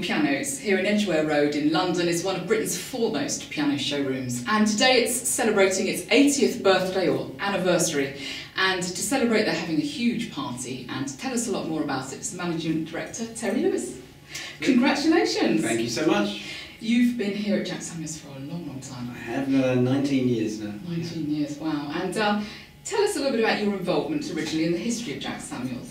Samuel Pianos here in Edgware Road in London is one of Britain's foremost piano showrooms, and today it's celebrating its 80th birthday or anniversary, and to celebrate they're having a huge party, and to tell us a lot more about it is the Managing Director Terry Lewis. Congratulations! Thank you so much. You've been here at Jaques Samuel for a long, long time. I have 19 years now. 19 years, wow. And tell us a little bit about your involvement originally in the history of Jaques Samuel.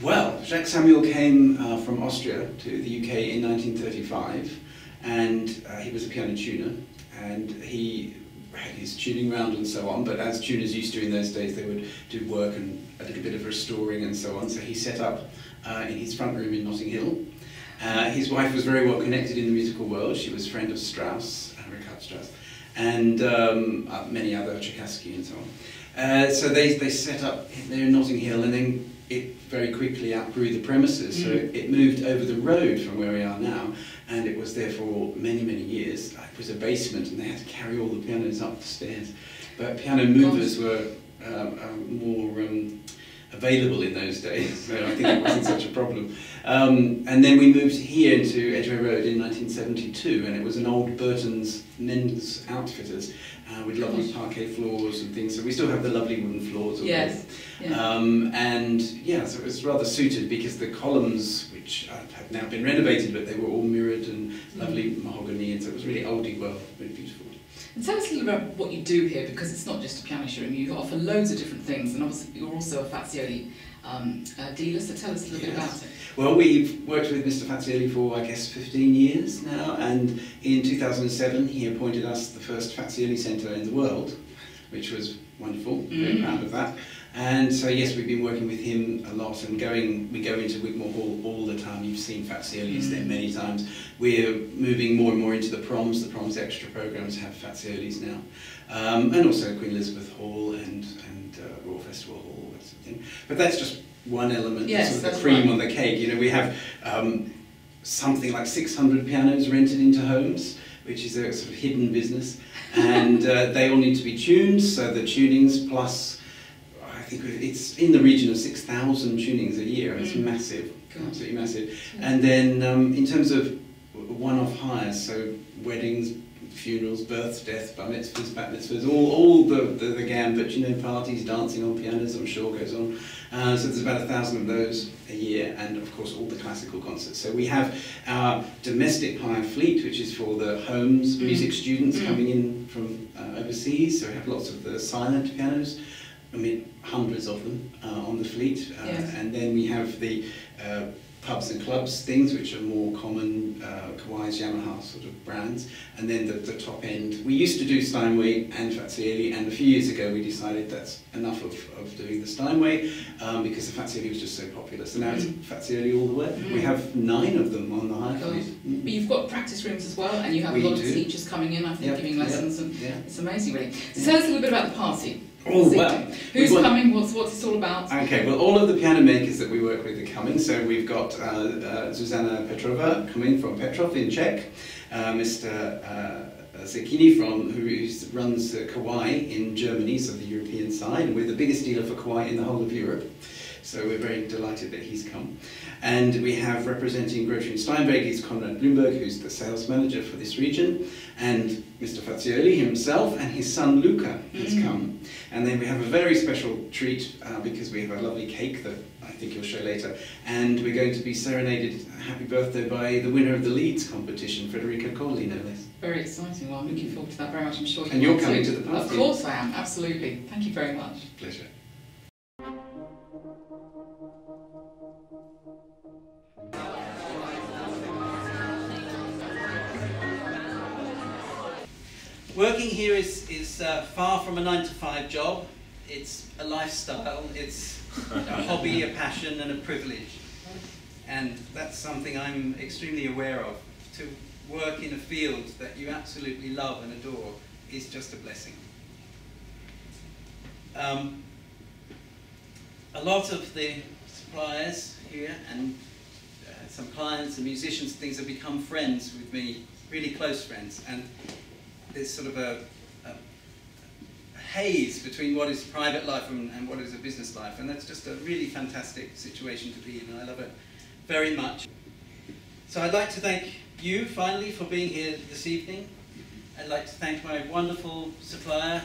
Well, Jaques Samuel came from Austria to the UK in 1935, and he was a piano tuner, and he had his tuning round and so on, but as tuners used to in those days, they would do work and a little bit of restoring and so on, so he set up in his front room in Notting Hill. His wife was very well connected in the musical world. She was a friend of Strauss, Richard Strauss, and many other, Tchaikovsky and so on. So they set up there in Notting Hill, and then it very quickly outgrew the premises, so it moved over the road from where we are now, and it was there for many, many years. It was a basement, and they had to carry all the pianos up the stairs. But piano movers were more available in those days, so I think it wasn't such a problem. And then we moved here into Edgware Road in 1972, and it was an old Burton's men's outfitters with lovely parquet floors and things, so we still have the lovely wooden floors. Yes. Yeah. And yeah, so it was rather suited because the columns, which have now been renovated, but they were all mirrored and lovely mahogany, and so it was really oldie well, really beautiful. And tell us a little about what you do here, because it's not just a piano showroom, you offer loads of different things, and obviously you're also a Fazioli dealer, so tell us a little bit about it. Well, we've worked with Mr. Fazioli for, I guess, 15 years now, and in 2007 he appointed us the first Fazioli centre in the world, which was wonderful, very proud of that. And so yes, we've been working with him a lot, and we go into Wigmore Hall all the time. You've seen Faziolis there many times. We're moving more and more into the Proms Extra programs have Faziolis now. And also Queen Elizabeth Hall and Royal Festival Hall, that sort of thing. But that's just one element, yes, sort of the cream on the cake. You know, we have something like 600 pianos rented into homes, which is a sort of hidden business. And they all need to be tuned, so the tunings plus, I think it's in the region of 6,000 tunings a year. It's massive, absolutely massive. And then in terms of one-off hires, so weddings, funerals, births, deaths, bar mitzvahs, bat mitzvahs, all the gambit, you know, parties, dancing on pianos, I'm sure goes on. So there's about 1,000 of those a year, and of course all the classical concerts. So we have our domestic hire fleet, which is for the homes, music students coming in from overseas. So we have lots of the silent pianos. I mean, hundreds of them on the fleet. And then we have the pubs and clubs things, which are more common, Kawai's, Yamaha sort of brands, and then the top end. We used to do Steinway and Fazioli, and a few years ago we decided that's enough of doing the Steinway because the Fazioli was just so popular. So now it's Fazioli all the way. We have 9 of them on the hire fleet. But you've got practice rooms as well, and you have a lot of teachers coming in, I think, giving lessons, and it's amazing, really. So tell us a little bit about the party. Oh, well, who's coming? What's this all about? Okay, well, all of the piano makers that we work with are coming. So we've got Zuzana Petrova coming from Petrov in Czech, Mr. Zekini who runs Kawai in Germany, so the European side, and we're the biggest dealer for Kawai in the whole of Europe. So we're very delighted that he's come. And we have representing Grocery in Steinberg is Konrad Blumberg, who's the sales manager for this region, and Mr. Fazioli himself and his son Luca has come. And then we have a very special treat because we have a lovely cake that I think you'll show later, and we're going to be serenaded happy birthday by the winner of the Leeds competition, Federica Colli, no less. Very exciting. Well, I'm looking forward to that very much, I'm sure. And you're coming to the party. Of course I am, absolutely. Thank you very much. Pleasure. Working here is far from a 9-to-5 job. It's a lifestyle, it's a hobby, a passion and a privilege. And that's something I'm extremely aware of. To work in a field that you absolutely love and adore is just a blessing. A lot of the suppliers here and some clients and musicians and things have become friends with me, really close friends. And there's sort of a haze between what is private life and what is a business life, and that's just a really fantastic situation to be in, and I love it very much. So I'd like to thank you, finally, for being here this evening. I'd like to thank my wonderful supplier,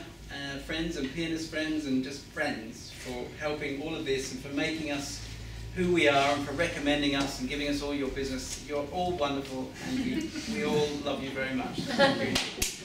friends and pianist friends and just friends for helping all of this and for making us who we are and for recommending us and giving us all your business. You're all wonderful and we all love you very much. Thank you.